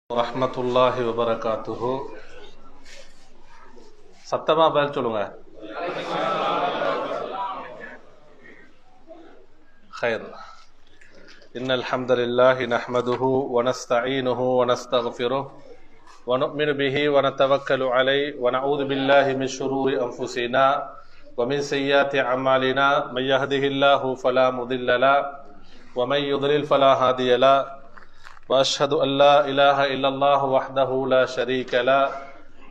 ரஹ்மத்துல்லாஹி வபரகாத்துஹு. சத்தமா பதில் சொல்லுங்க. خير. إن الحمد لله نحمده ونستعينه ونستغفره ونؤمن به ونتوكل عليه ونعوذ بالله من شرور أنفسنا ومن سيئات أعمالنا من يهده الله فلا مضل له ومن يضلل فلا هادي له وأشهد أن لا إله إلا الله وحده لا شريك له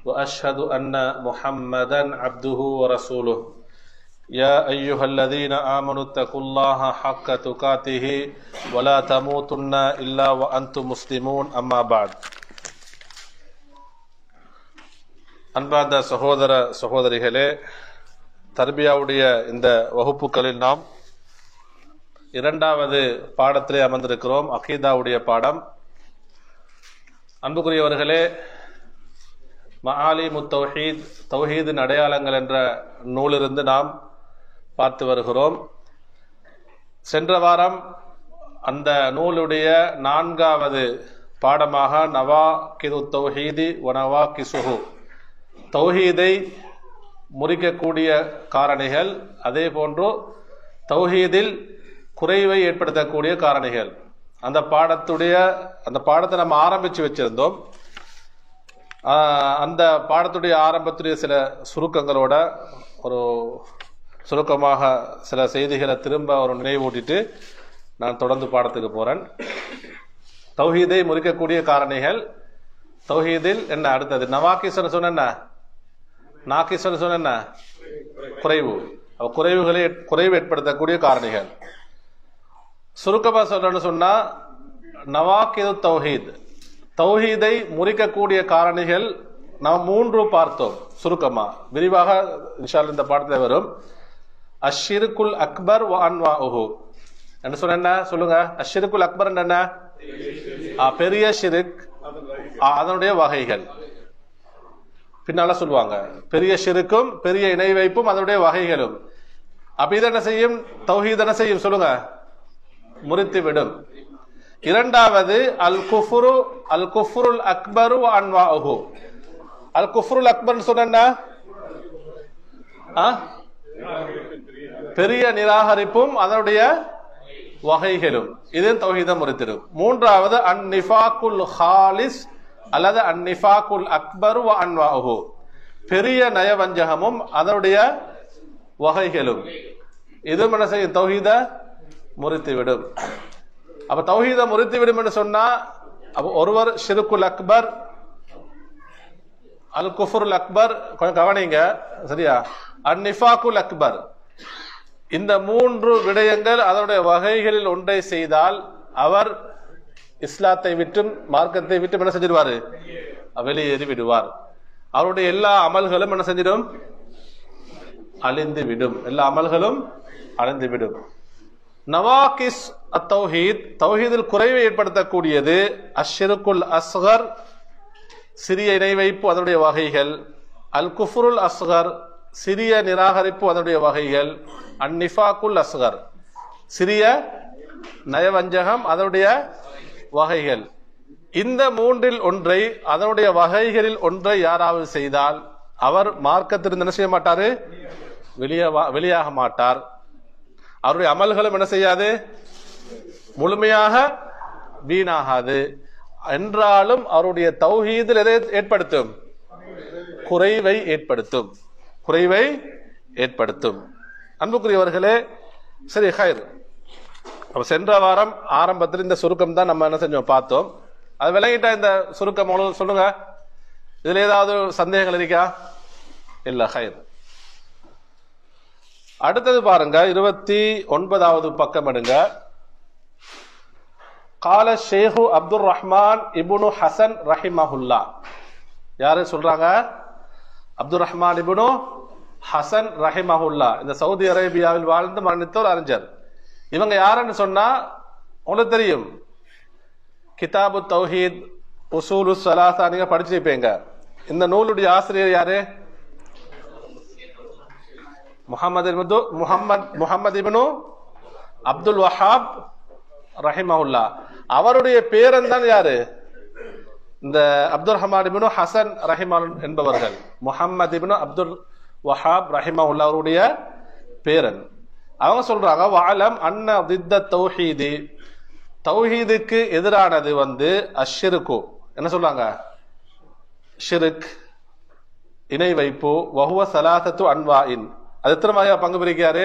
وأشهد أن محمدا عبده ورسوله. يا أيها الذين آمنوا اتقوا الله حق تقاته ولا تموتن إلا وأنتم مسلمون. أما بعد. அன்பார்ந்த சகோதர சகோதரிகளே, தர்பியாவுடைய இந்த வகுப்புகளில் நாம் இரண்டாவது பாடத்திலே அமர்ந்திருக்கிறோம், அகீதாவுடைய பாடம். அன்புக்குரியவர்களே, மஆலிமு தௌஹீத், தௌஹீதின் அடையாளங்கள் என்ற நூலிலிருந்து நாம் பார்த்து வருகிறோம். சென்ற வாரம் அந்த நூலுடைய நான்காவது பாடமாக நவாகிது தௌஹீதி வ நவாகிசுஹு, தௌஹீதை முறிக்கக்கூடிய காரணிகள், அதே போன்று தௌஹீதில் குறைவை ஏற்படுத்தக்கூடிய காரணிகள், அந்த பாடத்தை நம்ம ஆரம்பித்து வச்சிருந்தோம். அந்த பாடத்துடைய ஆரம்பத்துடைய சில சுருக்கங்களோட ஒரு சுருக்கமாக சில செய்திகளை திரும்ப ஒரு நினைவூட்டிட்டு நான் தொடர்ந்து பாடத்துக்கு போறேன். தௌஹீதை முறிக்கக்கூடிய காரணிகள், தௌஹீதில் என்ன அடுத்தது நவாகிஸ்ன்னு சொன்ன, நாகிஸ்ன்னு சொன்ன குறைவு, குறைவு ஏற்படுத்தக்கூடிய காரணிகள். சுருக்கமா சொல்லணும்னு சொன்னா நவாகிது தௌஹீத், தௌஹீதை முறிக்கக்கூடிய காரணிகள் நாம் 3 பார்த்தோம். சுருக்கமா விரிவாக இன்ஷா அல்லாஹ் இந்த பாடத்தில் வரும். அஷ்ஷிருக்குல் அக்பர் வ அன்வாஉஹு என்ன சொன்ன சொல்லுங்க. அஷ்ஷிருக்குல் அக்பர் என்ன? பெரிய ஷிர்க், அதனுடைய வகைகள் பின்னால சொல்லுவாங்க. பெரிய ஷிர்க்கும் பெரிய இணை வைப்பும் அதனுடைய வகைகளும். அப்ப இது என்ன செய்யும்? தௌஹீத் என்ன செய்யும் சொல்லுங்க? முறித்து விடும். இரண்டாவது அல் குஃப்ருல் அக்பரு வ அன்வாஉஹு. அல் குஃப்ருல் அக்பர் சொன்ன பெரிய நிராகரிப்பும் அதனுடைய வகைகளும், இது தௌஹீதை முறித்திடும். மூன்றாவது அன் நிஃபாக்குல் ஹாலிஸ் அல்லது அன் நிஃபாக்குல் அக்பரு வ அன்வாஉஹு, பெரிய நயவஞ்சகமும் அதனுடைய வகைகளும், இது என்ன செய்யும்? தௌஹீதை முறித்துவிடும். அப்ப தௌஹீதை முறித்துவிடும் என்று சொன்னா ஒருவர் ஷிர்குல் அக்பர், அல் குஃப்ருல் அக்பர், கொஞ்சம் கவனிங்க சரியா, அன் நிஃபாக்குல் அக்பர், இந்த 3 விடயங்கள் அதனுடைய வகைகளில் ஒன்றை செய்தால் அவர் இஸ்லாத்தை விட்டும் மார்க்கத்தை விட்டும் என்ன செஞ்சிருவாரு? வெளியேறி விடுவார். அவருடைய எல்லா அமல்களும் என்ன செஞ்சிடும்? அழிந்து விடும். எல்லா அமல்களும் அழிந்து விடும். நவாகிஸ் அத்தௌஹீத், தௌஹீதில் குறைவை ஏற்படுத்தக்கூடியது அஷ்ஷிருக்குல் அஸ்கர், சிறிய இணை வைப்பு அதனுடைய வகைகள், அல் குஃப்ருல் அஸ்கர், சிறிய நிராகரிப்பு அதனுடைய வகைகள், அன் நிஃபாக்குல் அஸ்கர், சிறிய நயவஞ்சகம் அதனுடைய வகைகள். இந்த 3இல் ஒன்றை, அதனுடைய வகைகளில் ஒன்றை யாராவது செய்தால் அவர் மார்க்கத்திலிருந்து என்ன செய்ய மாட்டாரு? வெளியாக மாட்டார். அவருடைய அமல்களும் என்ன செய்யாது? முழுமையாக வீணாகாது. என்றாலும் அவருடைய தௌஹீதில் எதை ஏற்படுத்தும்? குறைவை ஏற்படுத்தும், குறைவை ஏற்படுத்தும். அன்புக்குரியவர்களே, சரி ஹைர். சென்ற வாரம் ஆரம்பத்தில் இந்த சுருக்கம் தான் நம்ம என்ன செஞ்சோம் பார்த்தோம். அது விளங்கிட்டா இந்த சுருக்கம் சொல்லுங்க. இதுல ஏதாவது சந்தேகங்கள் இருக்கா? இல்ல ஹைர். அடுத்தது பாருங்க, 29வது பக்கம் எடுங்க. கால ஷேஹு அப்துர் ரஹ்மான் இப்னு ஹசன் ரஹிமஹுல்லா. யாரு சொல்றாங்க? அப்துர் ரஹ்மான் இப்னு ஹசன் ரஹிமஹுல்லா. இந்த சவுதி அரேபியாவில் வாழ்ந்து மரணித்த ஒரு அறிஞர். இவங்க யாருன்னு சொன்னா உங்களுக்கு தெரியும், கிதாபு தௌஹீத், உசூலு ஸலாஸா நீங்க படிச்சிருப்பீங்க. இந்த நூலுடைய ஆசிரியர் யாரு? முஹம்மது இப்னு அப்துல் வஹாப் ரஹிமஹுல்லா. அவருடைய பேரன் தான் யாரு? இந்த அப்துல் ரஹ்மான் இப்னு ஹசன் ரஹிமான் என்பவர்கள் முஹம்மது இப்னு அப்துல் வஹாப் ரஹிமஹுல்லா அவருடைய பேரன். அவங்க சொல்றாங்க வஅலம் அன்ன தித்த தௌஹீதி, தௌஹீதுக்கு எதிரானது அஷ்ஷிருக்கு, என்ன சொல்றாங்க, ஷிர்க் இணை வைப்பு, வஹுவ ஸலாஸத்து அன்வாஇன், அது எத்தனை வகையா பங்கு பிரிக்கிறாரு,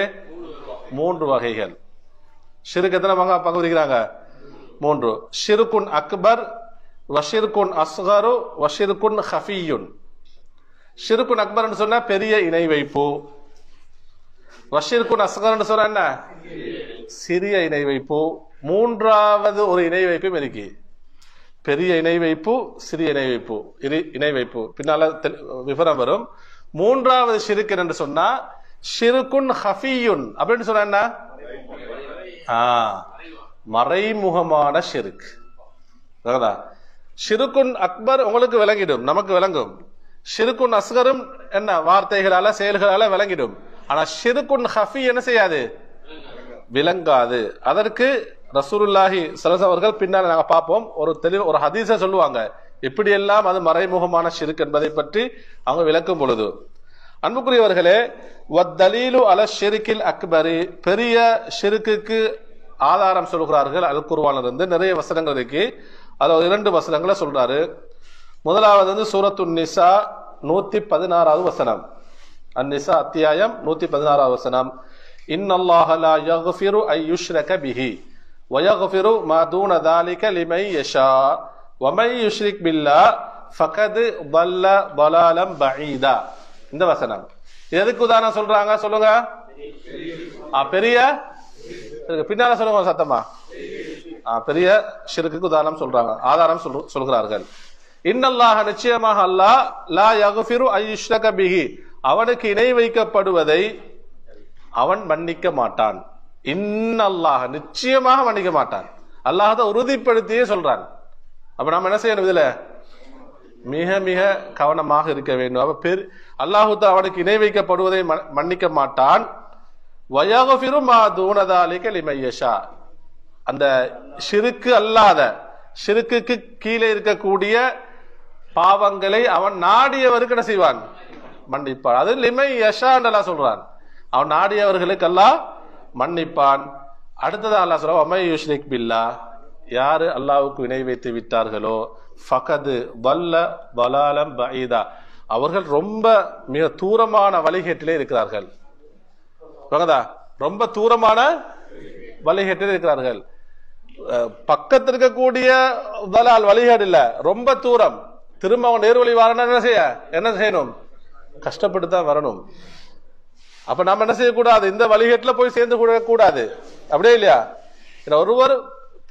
3 வகைகள். ஷிர்க் எத்தனை பங்கு பிரிக்கிறாங்க, 3. ஷிர்குன் அக்பர், வஷிர்குன் அஸ்கரு, வஷிர்குன் ஹஃபியுன். ஷிர்குன் அக்பர்னு சொன்னா பெரிய இணை வைப்பு, வஷிர்குன் அஸ்கர்னு சொன்னா என்ன, சிறிய இணை வைப்பு. 3வது ஒரு இணை வைப்பும் இருக்கு, பெரிய இணை வைப்பு, சிறிய இணை வைப்பு, இணை வைப்பு பின்னால விவரம் வரும். 3வது ஷிர்க் என்று சொன்னா ஷிர்குன் ஹஃபியுன் அப்படின்னு சொன்னா என்ன, மறைமுகமான ஷிர்க். ஷிர்குன் அக்பர் உங்களுக்கு விளங்கிடும், நமக்கு விளங்கும். ஷிர்குன் அஸ்கரும் என்ன, வார்த்தைகளால செயல்களால விளங்கிடும். ஆனா ஷிர்குன் ஹஃபி என்ன செய்யாது, விளங்காது. அதற்கு ரசூலுல்லாஹி ஸல்லல்லாஹு அலைஹி அவர்கள் பின்னால் நாங்க பார்ப்போம், ஒரு ஹதீஸை சொல்லுவாங்க எப்படியெல்லாம் அது மறைமுகமான ஷிர்க் என்பதை பற்றி அவங்க விளக்கும் பொழுது. அன்புக்குரியவர்களே, வத்தலீலு அல ஷிர்கில் அக்பரி, பெரிய ஷிர்க்குக்கு ஆதாரம் சொல்கிறார்கள் அல் குர்ஆன்ல இருந்து நிறைய வசனங்கள் இருக்கு. அதுல 2 வசனங்களை சொல்றாரு. முதலாவது சூரத்துன் நிசா 116வது வசனம், அந்நிசா அத்தியாயம் 116வது வசனம், இன்னல்லாஹ லா யக்ஃபிரு ஐ யுஷ்ரக பிஹி வ யக்ஃபிரு மா தூன ذلك லிமன் யஷா வ மன் யுஷ்ரிக் பில்லாஹ் ஃபகத் ضل ضلالا بعيدا. இந்த வசனம் எதுக்கு உதாரணம் சொல்றாங்க சொல்லுங்க, பெரிய பின்னால சொல்லுங்க சத்தமா, பெரிய ஷிர்க்குக்கு உதாரணம் சொல்றாங்க, ஆதாரம் சொல்கிறார்கள். இன்னல்லாஹ நிச்சயமாக அல்லாஹ் லா யக்ஃபிரு ஐ யுஷ்ரக பிஹி, அவனுக்கு இணை வைக்கப்படுவதை அவன் மன்னிக்க மாட்டான். இன்னல்லாஹ நிச்சயமாக மன்னிக்க மாட்டான். அல்லாஹ் தான் உறுதிப்படுத்தியே சொல்றான். அப்ப நாம என்ன செய்யணும், இதுல மிக மிக கவனமாக இருக்க வேண்டும். அப்ப அல்லாஹ் அவனுக்கு இணை வைக்கப்படுவதை மன்னிக்க மாட்டான். வயக்ஃபிரு மா தூன ذلك லிமன் யஷா, அந்த ஷிர்க்கு அல்லாத, ஷிர்க்குக்கு கீழே இருக்கக்கூடிய பாவங்களை அவன் நாடியவருக்கு என்ன செய்வான், மன்னிப்பான். அது லிமன் யஷா என்று சொல்றான், அவன் நாடியவர்களுக்கு அல்லாஹ் மன்னிப்பான். அடுத்ததான் அல்லாஹ் சொல்றான் வமை யுஷ்ரிக் பில்லாஹ், யாரு அல்லாஹ்வுக்கு இணை வைத்து விட்டார்களோ ஃபகத் ضل ضلالا بعيدا, அவர்கள் ரொம்ப மிக தூரமான வழிகேட்டிலே இருக்கிறார்கள். ரொம்ப தூரமான வழிகேட்டிலே இருக்கிறார்கள். பக்கத்தில் இருக்கக்கூடிய வழிகேடு இல்ல, ரொம்ப தூரம். திரும்ப அவன் நேர்வழி வரணும், என்ன செய்யணும், கஷ்டப்பட்டு தான் வரணும். அப்ப நம்ம என்ன செய்யக்கூடாது, இந்த வழிகேட்டுல போய் சேர்ந்து கூடாது, அப்படியே இல்லையா. ஒருவர்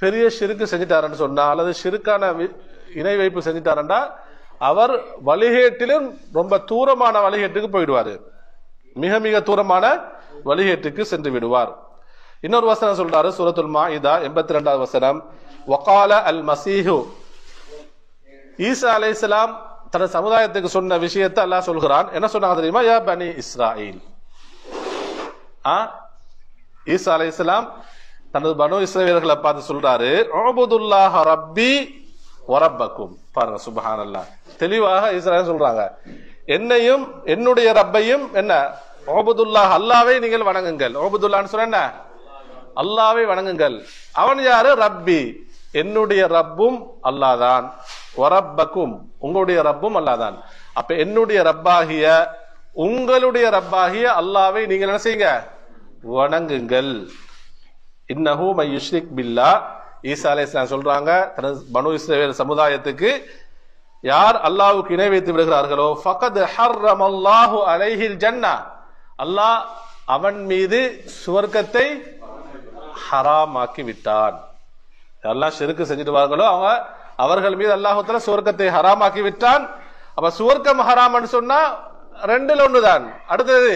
பெரிய ஷிர்க்கு செஞ்சிட்டாருன்னு சொன்னா, அல்லது ஷிர்க்கான இணை வைப்பு செஞ்சிட்டாருன்னா அவர் வழிகேட்டிலும் ரொம்ப தூரமான வழிகேட்டுக்கு போயிடுவாரு, மிக மிக தூரமான வழிகேட்டுக்கு சென்று விடுவார். இன்னொரு வசனம் சொல்றாரு சூரத்துல் மாஇதா 82வது வசனம், வகால அல் மசீஹு, ஈசா அலைஹிஸ்ஸலாம் தனது சமுதாயத்துக்கு சொன்ன விஷயத்தை அல்லாஹ் சொல்கிறான். என்ன சொன்னாங்க தெரியுமா, யா பனி இஸ்ராயில், ஈசா அலைஹிஸ்ஸலாம் தனது பனு இஸ்ரவேலர்களை பார்த்து சொல்றாரு, உபுதுல்லாஹ ரப்பி வ ரப்பக்கும். பாருங்க சுப்ஹானல்லாஹ், தெளிவாக ஈசா சொல்றாங்க, என்னையும் என்னுடைய ரப்பையும் என்ன, உபுதுல்லாஹ் அல்லாஹ்வை நீங்கள் வணங்குங்கள். உபுதுல்லாஹ்னு சொன்னா என்ன, அல்லாஹ்வை வணங்குங்கள். அவன் யாரு, ரப்பி என்னுடைய ரப்பும் அல்லாஹ்தான், வ ரப்பக்கும் உங்களுடைய ரப்பும் அல்லாஹ்தான். அப்ப என்னுடைய ரப்பாகிய உங்களுடைய ரப்பாகிய அல்லாஹ்வை நீங்கள் என்ன செய்யுங்க, வணங்குங்கள். இன்னஹு மை யுஷ்ரிக் பில்லாஹ், ஈசா அலைஹிஸ்ஸலாம் சொல்றாங்க தனது பனு இஸ்ரவேல் சமுதாயத்துக்கு, யார் அல்லாஹ்வுக்கு இணை வைத்து விடுகிறார்களோ ஃபகத் ஹர்ரமல்லாஹு அலைஹில் ஜன்னah, அல்லாஹ் அவன் மீது சுவர்க்கத்தை ஹராமாக்கி விட்டான். யாரெல்லாம் ஷிர்க் செஞ்சிடுவார்களோ அவர்கள் மீது அல்லாஹ் தஆலா சுவர்க்கத்தை ஹராமாக்கி விட்டான். அப்ப சுவர்க்கம் ஹராம்னு சொன்னா 2ல் 1 தான். அடுத்தது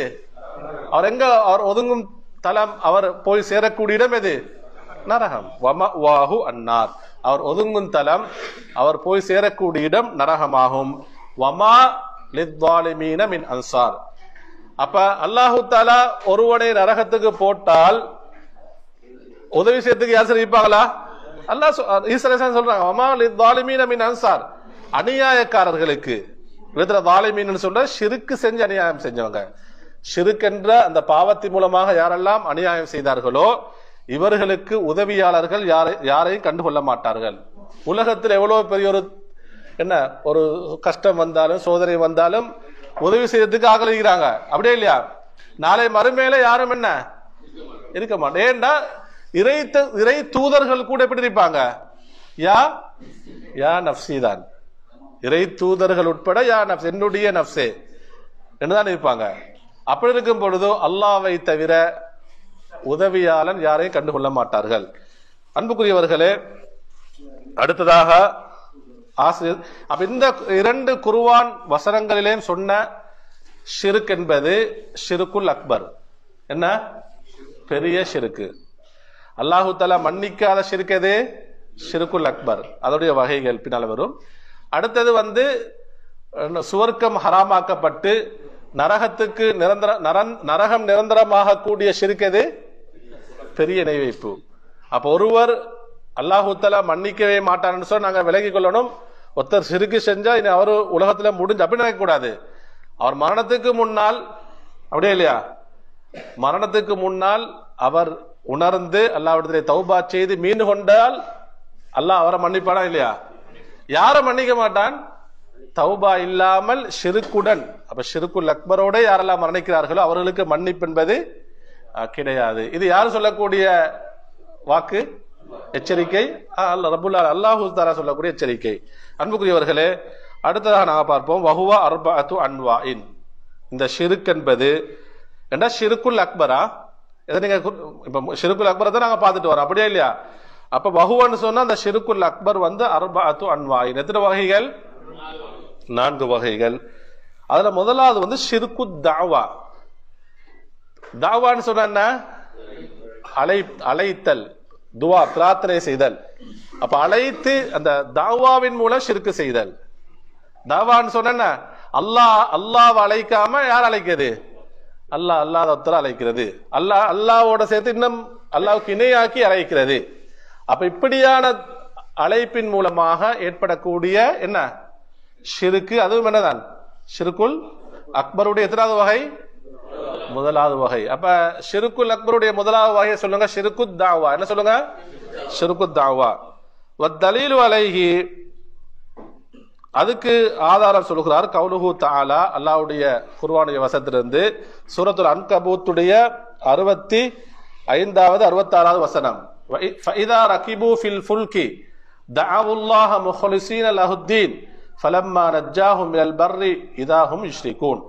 அவர் எங்க, அவர் ஒதுங்கும் தலம், அவர் போய் சேரக்கூடிய இடம் எது, நரகம். வமவாஹு அன்னார், அவர் ஒதுங்கும் தலம், அவர் போய் சேரக்கூடிய இடம் நரகமாகும். வமா லிஸ்ஸாலிமீன மின் அன்சார். அப்ப அல்லாஹு தஆலா ஒருவனை நரகத்துக்கு போட்டால் உதவி செய்யறதுக்கு யார் இருப்பாங்களா, அல்லாஹ் ஈசா அலைஹிஸ்ஸலாம் சொல்றாங்க வமா லிஸ்ஸாலிமீன மின் அன்சார், அநியாயக்காரர்களுக்கு வாலிமீன் சொல்ற ஷிருக்கு செஞ்சு அநியாயம் செஞ்சவங்க. ஷிர்க் என்ற அந்த பாவத்தின் மூலமாக யாரெல்லாம் அநியாயம் செய்தார்களோ இவர்களுக்கு உதவியாளர்கள் யாரையும் கண்டுகொள்ள மாட்டார்கள். உலகத்தில் எவ்வளவு பெரிய ஒரு கஷ்டம் வந்தாலும் சோதனை வந்தாலும் உதவி செய்யறதுக்கு ஆகலிக்கிறாங்க, அப்படியே இல்லையா? நாளை மறுமையில யாரும் என்ன இருக்க மாட்டேன். ஏண்டா இறை தூதர்கள் கூட எப்படி இருப்பாங்க? யா நப்சி தான். இறை தூதர்கள் உட்பட யா நப்ஸ், என்னுடைய நப்சே என்றுதான் இருப்பாங்க. அப்படி இருக்கும் பொழுதோ அல்லாஹ்வை தவிர உதவியாளன் யாரையும் கண்டுகொள்ள மாட்டார்கள். அன்புக்குரியவர்களே, அடுத்ததாக ஆசிரியர் அப்ப இந்த 2 குர்ஆன் வசனங்களிலேயும் சொன்ன ஷிர்க் என்பது ஷிர்குல் அக்பர், என்ன பெரிய ஷிர்கு. அல்லாஹு தஆலா மன்னிக்காத ஷிர்க் எது? ஷிர்குல் அக்பர். அதோடைய வகைகள் பின்னால் வரும். அடுத்தது சுவர்க்கம் ஹராமாக்கப்பட்டு நரகத்துக்கு நரகம் நிரந்தரமாக கூடிய ஷிர்க் எது? பெரிய இணை வைப்பு. அப்ப ஒருவர் அல்லாஹு தஆலா மன்னிக்கவே மாட்டான்னு சொல்லி நாங்க விலகி கொள்ளணும். ஒருத்தர் ஷிர்க் செஞ்சா இனி அவரு உலகத்துல முடிஞ்சு அப்படி நினைக்க கூடாது. அவர் மரணத்துக்கு முன்னால், அப்படியே இல்லையா, மரணத்துக்கு முன்னால் அவர் உணர்ந்து அல்லாஹ்விடத்திலே தௌபா செய்து மீண்டு கொண்டால் அல்லாஹ் அவரை மன்னிப்பானா இல்லையா? யாரை மன்னிக்க மாட்டான்? தௌபா இல்லாமல் ஷிர்க்குடன். அப்ப ஷிர்குல் அக்பரோட யாரெல்லாம் மரணிக்கிறார்களோ அவர்களுக்கு மன்னிப்பு என்பது கிடையாது. இது யார் சொல்லக்கூடிய வாக்கு? எச்சரிக்கை. அல்லாஹு தஆலா சொல்லக்கூடிய எச்சரிக்கை. அன்புக்குரியவர்களே, அடுத்ததாக நாங்க பார்ப்போம் வஹுவா அர்பஅத்து அன்வாஇன். இந்த ஷிர்க் என்பது என்ன? ஷிர்குல் அக்பரா? இதை நீங்க இப்ப ஷிர்குல் அக்பரை தான் நாங்க பார்த்துட்டு வரோம், அப்படியே இல்லையா? அப்ப வஹுவான்னு சொன்னா அந்த ஷிர்குல் அக்பர் அர்பஅத்து அன்வாஇன். எத்தனை வகைகள்? 4 வகைகள். அதுல முதலாவது ஷிர்கு தாவா. தாவான்னு சொன்னா என்ன? அழைத்தல், துவா, பிரார்த்தனை செய்தல். அப்ப அழைத்து அந்த தாவாவின் மூலம் ஷிர்கு செய்தல். தாவான்னு சொன்ன அல்லாஹ் அழைக்காம யார் அழைக்கிறது? அல்லாஹ் அழைக்கிறது. அல்லாஹ்வோட சேர்த்து இன்னும் அல்லாஹ்வுக்கு இணையாக்கி அழைக்கிறது. அப்ப இப்படியான அழைப்பின் மூலமாக ஏற்படக்கூடிய என்ன ஷிர்கு, அதுவும் என்னதான் ஷிர்குல் அக்பருடைய எத்தனாவது வகை? முதலாவது வகை. அப்ப ஷிர்குல் அக்பருடைய முதலாவது வகையை சொல்லுங்க, ஷிர்கு தாவா. என்ன சொல்லுங்க? ஷிர்கு தாவா. வத்தலீலு அலைஹி, அதுக்கு ஆதாரம் சொல்கிறார் கவுலுஹு தஆலா, அல்லாஹ்வுடைய குர்ஆனுடைய வசனத்திலிருந்து சூரத்துல் அன்கபூத்துடைய 65வது 66வது வசனம். ஃபஇதா ரகிபு ஃபில் ஃபுல்கி தஅவுல்லாஹ முஹ்லிஸீன லஹுத்தீன் ஃபலம்மா நஜ்ஜாஹும் மினல் பர்ரி இதாஹும் யுஷ்ரிகூன்.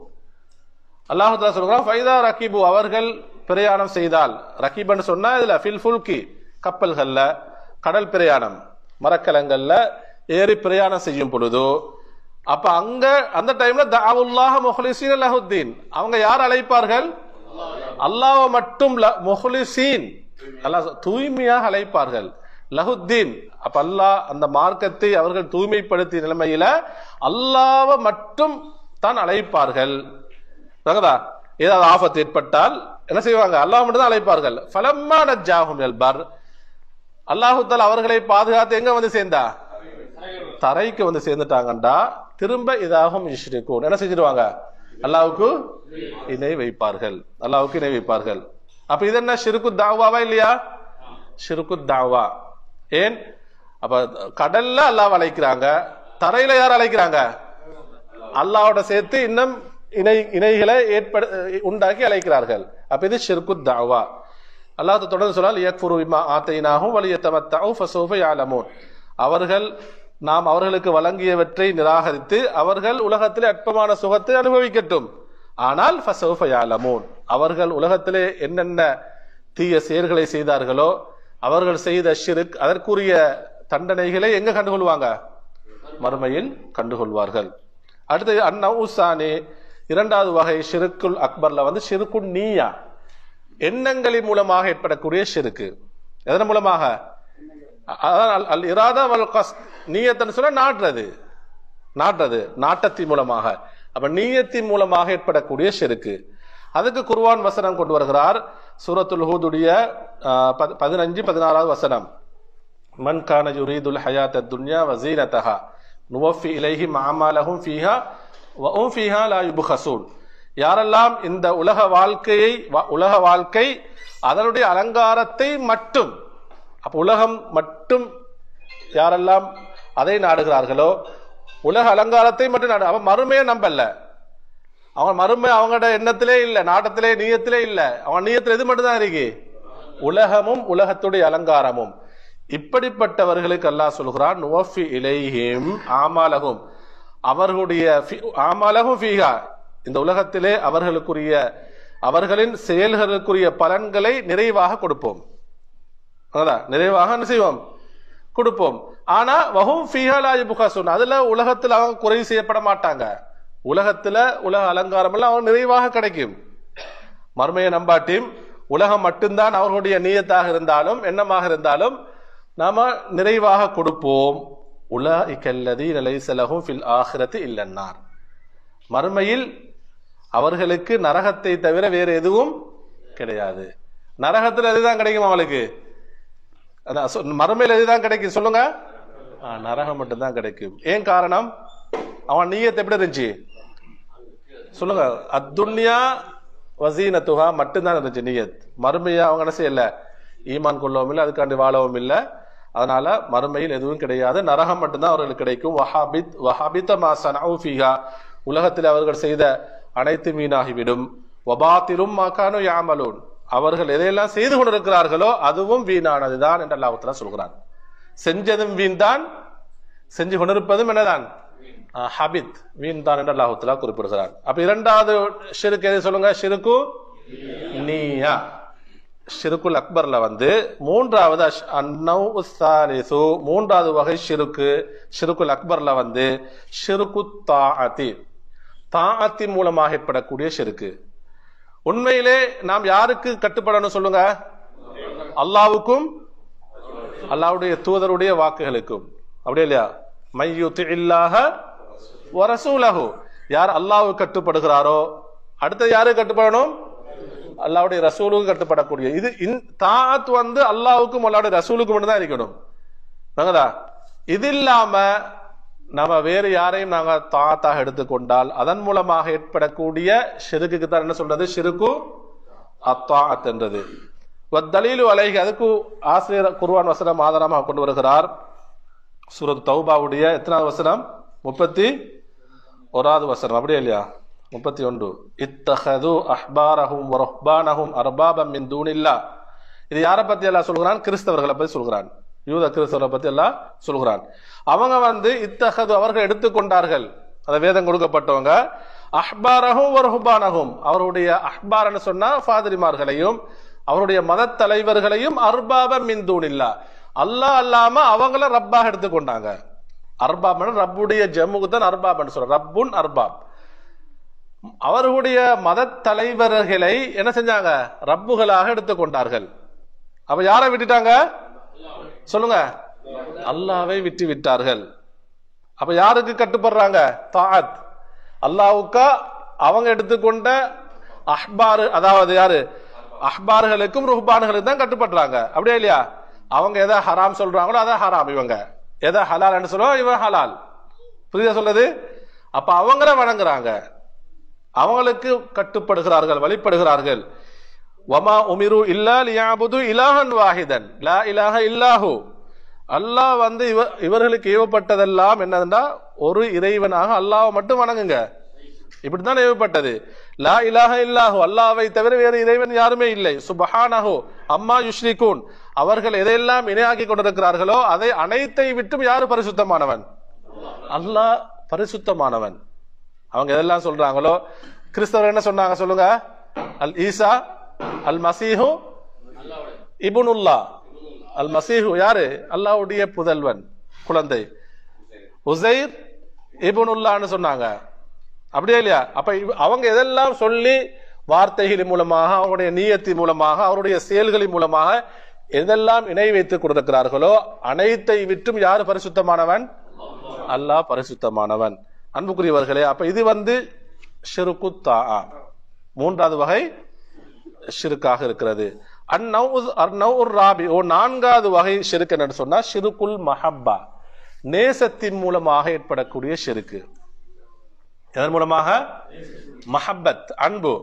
அல்லாஹ் தஆலா சொல்றார் ஃபஇதா ரகிபு, அவர்கள் பிரயாணம் செய்தால். ரகிபன்னு சொன்னா இதுல ஃபில் ஃபுல்கி, கப்பல்கள்ல, கடல் பிரயாணம், மரக்கலங்கள்ல ஏறி பிரயாணம் செய்யும் பொழுது, அப்ப அங்க அந்த டைம்ல தஅவுல்லாஹ முஹ்லிஸீன லஹுத்தீன், அவங்க யார் அழைப்பார்கள்? அல்லாஹ் மட்டும். முஹ்லிஸீன், அல்லாஹ் தூய்மையாக அழைப்பார்கள். லஹுத்தீன், அப்ப அல்லாஹ் அந்த மார்க்கத்தை அவர்கள் தூய்மைப்படுத்திய நிலைமையில அல்லாஹ்வை மட்டும் தான் அழைப்பார்கள். ஏதாவது ஆபத்து ஏற்பட்டால் என்ன செய்வாங்க? அல்லாஹ் மட்டும் தான் அழைப்பார்கள். ஃபலம்மா நஜ்ஜாஹும் மினல் பர், அல்லாஹு தஆலா அவர்களை பாதுகாத்து எங்க வந்து சேர்ந்தா? தரைக்கு வந்து சேர்ந்துட்டாங்கண்டா திரும்ப இதாகும் யுஷ்ரிகூன், என்ன செஞ்சிருவாங்க? அல்லாஹ்வுக்கு இணை வைப்பார்கள். அல்லாஹ்வுக்கு இணை வைப்பார்கள். அப்ப இது என்ன ஷிர்கு தாவாவா இல்லையா? ஷிர்கு தாவா. ஏன்? அப்ப கடல்ல அல்லாஹ் அழைக்கிறாங்க, தரையில யார் அழைக்கிறாங்க? அல்லாஹ்வோட சேர்த்து இன்னும் இணைகளை உண்டாக்கி அழைக்கிறார்கள். அப்ப இது ஷிர்கு தாவா. அல்லாஹ் தொடர்ந்து சொன்னால் யக்ஃபுரு பிமா ஆதைனாஹும் வலியதமத்தஉ ஃபஸௌஃப யஅலமூன், அவர்கள் நாம் அவர்களுக்கு வழங்கியவற்றை நிராகரித்து அவர்கள் உலகத்திலே அற்பமான சுகத்தை அனுபவிக்கட்டும். ஆனால் ஃபஸௌஃப யஅலமூன், அவர்கள் உலகத்திலே என்னென்ன தீய செயல்களை செய்தார்களோ அவர்கள் செய்த ஷிர்க், அதற்குரிய தண்டனைகளை எங்க கண்டுகொள்வாங்க? மறுமையில் கண்டுகொள்வார்கள். அடுத்து அன்னௌசானி, 2வது வகை ஷிர்குல் அக்பர்ல ஷிர்கு நீயா, எண்ணங்களின் மூலமாக ஏற்படக்கூடிய ஷிர்கு. எதன் மூலமாக? அல் இராதா வல் கஸ்த், நியத்தன்னு சொன்னா நாட்டுறது, நாட்டத்தின் மூலமாக. அப்ப நீயத்தின் மூலமாக ஏற்படக்கூடிய ஷிர்கு. அதுக்கு குர்ஆன் வசனம் கொண்டு வருகிறார். சூரத்துல் ஹூதுடைய 15-16வது வசனம். மன் கான யுரீதுல் ஹயாத்தத் துன்யா வஸீனதஹா நுவஃபி இலைஹிம் அமாலஹும் ஃபீஹா வ ஹும் ஃபீஹா லா யுப்கஸூன். யாரெல்லாம் இந்த உலக வாழ்க்கை அதனுடைய அலங்காரத்தை மட்டும், அப்ப உலகம் மட்டும் யாரெல்லாம் அதை நாடுகிறார்களோ, உலக அலங்காரத்தை மட்டும் நாடு, அவன் மறுமையை நம்பல. அவன் மறுமை அவங்களோட எண்ணத்திலே இல்லை, நாட்டத்திலே, நீயத்திலே இல்லை. அவன் நீயத்தில் எது மட்டும்தான் இருக்கு? உலகமும் உலகத்துடைய அலங்காரமும். இப்படிப்பட்டவர்களுக்கு அல்லாஹ் சொல்கிறான், நுவஃபி இலைஹிம் ஆமாலஹும், அவர்களுடைய ஆமாலஹும் ஃபீஹா, இந்த உலகத்திலே அவர்களின் செயல்களுக்குரிய பலன்களை நிறைவாக கொடுப்போம். நிறைவாக என்ன செய்வோம்? கொடுப்போம். ஆனா வஹும் ஃபீஹா லா யுப்கஸூன், அதுல உலகத்தில் அவங்க குறை செய்யப்பட மாட்டாங்க. உலகத்துல உலக அலங்காரம் எல்லாம் அவங்க நிறைவாக கிடைக்கும். மர்மையை நம்பாட்டியும் உலகம் மட்டும்தான் அவர்களுடைய நீயத்தாக இருந்தாலும் எண்ணமாக இருந்தாலும் நாம நிறைவாக கொடுப்போம். உலாஇகல்லதீன லைஸ லஹும் ஃபில் ஆখিরাতি இல்லன்னார், மறுமையில் அவர்களுக்கு நரகத்தை தவிர வேற எதுவும் கிடையாது. நரகத்தில் எதுதான் கிடைக்கும் அவளுக்கு? மறுமையில் எதுதான் கிடைக்கும் சொல்லுங்க? நரகம் மட்டும்தான் கிடைக்கும். ஏன் காரணம்? அவன் நீயத் எப்படி இருந்துச்சு சொல்லுங்க? அத்துன்யா வசீனத்துஹா மட்டும்தான் இருந்துச்சு நீயத். மறுமையா அவங்க என்ன செய்யல? ஈமான் கொள்ளவும் இல்லை, அதுக்காண்டி வாழவும் இல்லை. அதனால மறுமையில் எதுவும் கிடையாது, நரகம் மட்டும்தான் அவர்களுக்கு கிடைக்கும். வஹாபித மா ஸனஉ ஃபீஹா, உலகத்தில் அவர்கள் செய்த அனைத்து வீணாகிவிடும். வபாத்திலும் மா கானூ யஅமலூன், அவர்கள் எதையெல்லாம் செய்து கொண்டிருக்கிறார்களோ அதுவும் வீணானதுதான் என்று அல்லாஹ் தஆலா சொல்கிறான். செஞ்சதும் வீண் தான், செஞ்சு கொண்டிருப்பதும் என்னதான்? ஹபித், வீண் தான் என்று அல்லாஹ் தஆலா குறிப்பிடுகிறார். அப்ப இரண்டாவது ஷிர்க் எது சொல்லுங்க? ஷிர்கு நிய்யா. ஷிர்குல் அக்பர்ல மூன்றாவது மூன்றாவது வகை ஷிருக்கு, ஷிர்குல் அக்பர்ல ஷிர்கு தாஅத்தி, தாஅத்தின் மூலமாக ஏற்படக்கூடிய ஷிர்கு. உண்மையிலே நாம் யாருக்கு கட்டுப்படணும் சொல்லுங்க? அல்லாஹ்வுக்கும் அல்லாஹ்வுடைய தூதருடைய வாக்குகளுக்கும். அப்படியே இல்லையா? மையுத்தில்லாஹ வ ரசூலஹு, யார் அல்லாஹ்வுக்கு கட்டுப்படுகிறாரோ அடுத்து யாருக்கு கட்டுப்படணும்? அல்லாஹ்வுடைய ரசூலுக்கு கட்டுப்படக்கூடிய. இது தாஅத் அல்லாஹ்வுக்கும் அல்லாஹ்வுடைய ரசூலுக்கும் மட்டும் தான் இருக்கணும். இது இல்லாம நம்ம வேறு யாரையும் நாங்க தாத்தாக எடுத்துக்கொண்டால் அதன் மூலமாக ஏற்படக்கூடிய ஷிர்குக்கு தான் என்ன சொல்றது? ஷிர்கு அத்தாஅத் என்றது. வத்தலீலு அலைஹி, அதுக்கு ஆசிரியர் குர்ஆன் வசனம் ஆதாரமாக கொண்டு வருகிறார். சூரத் தௌபாவுடைய எத்தனாவது வசனம்? 31வது வசனம். அப்படியே இல்லையா? 31. இத்தஹது அஹ்பாரஹும் வ ரஹ்பானஹும் அர்பாபம் மின் தூனில்லாஹ். இது யாரை பத்தி எல்லாம் சொல்கிறான்? கிறிஸ்தவர்களை பத்தி சொல்கிறான். யூத கிறிஸ்தவர்களை பத்தி எல்லாம் சொல்கிறான். அவங்க இத்தஹது, அவர்கள் எடுத்துக்கொண்டார்கள், அந்த வேதம் கொடுக்கப்பட்டவங்க, அஹ்பாரஹும் வ ரஹ்பானஹும், அவருடைய அஹ்பார்னு சொன்னா ஃபாதிரிமார்களையும் அவருடைய மத தலைவர்களையும், அர்பாபம் மின் தூனில்லாஹ், அல்லாஹ் அல்லாம அவங்கள ரப்பாக எடுத்துக்கொண்டாங்க. அர்பாப் ரப்புடைய ஜம்முக்கு தான் அர்பாப்னு சொல்ற, ரப்புன் அர்பாப். அவர்களுடைய மத தலைவர்களை என்ன செஞ்சாங்க? ரப்புகளாக எடுத்துக்கொண்டார்கள். அப்ப யாரை விட்டுட்டாங்க சொல்லுங்க? அல்லாஹ்வை விட்டு விட்டார்கள். அப்ப யாருக்கு கட்டுப்படுறாங்க? தாஅத் அல்லாஹ்வுக்கு. அவங்க எடுத்துக்கொண்ட அஹ்பார், அதாவது யாரு? அஹ்பார்களுக்கும் ருஹ்பான்களுக்கும் தான் கட்டுப்படுறாங்க. அப்படியே இல்லையா? அவங்க எதை ஹராம் சொல்றாங்களோ அதான் ஹராம், இவங்க எதை ஹலால் சொல்லுவோம் இவன் ஹலால். புரியுதா சொல்றது? அப்ப அவங்கள வணங்குறாங்க, அவங்களுக்கு கட்டுப்படுகிறார்கள், வழிபடுகிறார்கள். வமா உமிரு இல்லா லியஅபுது இலாஹன் வாஹிதன் லா இலாஹ இல்லாஹு. அல்லாஹ் இவர்களுக்கு ஏவப்பட்டதெல்லாம் என்னதுன்னா ஒரு இறைவனாக அல்லாஹ்வை மட்டும் வணங்குங்க, இப்படித்தான் ஏவப்பட்டது. லா இலாஹ இல்லாஹு, அல்லாஹ்வை தவிர வேறு இறைவன் யாருமே இல்லை. சுப்ஹானஹு அம்மா யுஷ்ரிகூன், அவர்கள் எதையெல்லாம் இணையாக்கி கொண்டிருக்கிறார்களோ அதை அனைத்தை விட்டும் யாரு பரிசுத்தமானவன்? அல்லாஹ் பரிசுத்தமானவன். அவங்க எதெல்லாம் சொல்றாங்களோ, கிறிஸ்தவர் என்ன சொன்னாங்க சொல்லுங்க? அல் ஈசா அல் மசீஹு இப்னுல்லாஹ். அல் மசீஹு யாரு? அல்லாஹ்வுடைய புதல்வன், குழந்தை. உஸைர் இப்னுல்லாஹ்னு சொன்னாங்க. அப்படியே இல்லையா? அப்ப அவங்க எதெல்லாம் சொல்லி வார்த்தைகளின் மூலமாக, அவருடைய நியத்தின் மூலமாக, அவருடைய செயல்களின் மூலமாக எதெல்லாம் இணை வைத்துக் கொடுக்கிறார்களோ அனைத்தை விட்டும் யாரு பரிசுத்தமானவன்? அல்லாஹ் பரிசுத்தமானவன். அன்புக்குரியவர்களே, அப்ப இது ஷிர்கு தாஅ, மூன்றாவது வகை ஷிர்காக இருக்கிறது. நான்காவது வகை ஷிர்க் என்ன சொன்னா ஷிர்குல் மஹப்பா. நேசத்தின் மூலமாக ஏற்படக்கூடிய ஷிர்க். இதன் மூலமாக மஹப்பத், அன்பு.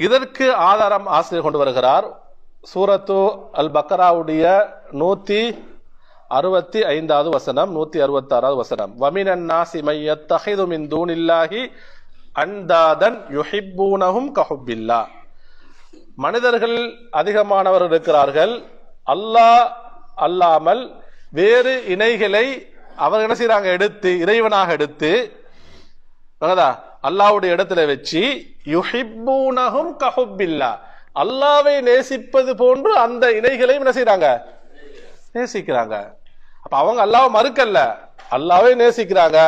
இதற்கு ஆதாரம் ஆசிரியர் கொண்டு வருகிறார். சூரத்து அல் பக்கராவுடைய 165வது வசனம், 166வது வசனம். வமினன் நாஸி மை யத்தஹிது மின் தூனில்லாஹி அன்தாதன் யுஹிப்பூனஹும் கஹுப்பில்லா. மனிதர்கள் அதிகமானவர்கள் இருக்கிறார்கள், அல்லாஹ் அல்லாமல் வேறு இணைகளை அவர் என்ன செய்யறாங்க, எடுத்து இறைவனாக எடுத்து அல்லாஹ்வுடைய இடத்துல வச்சு யுஹிப்பூனஹும் கஹுப்பில்லா, அல்லாஹ்வை நேசிப்பது போன்று அந்த இணைகளை என்ன செய்யறாங்க, நேசிக்கிறாங்க. அப்ப அவங்க அல்லாஹ்வை மறுக்கல்ல, அல்லாஹ்வை நேசிக்கிறாங்க.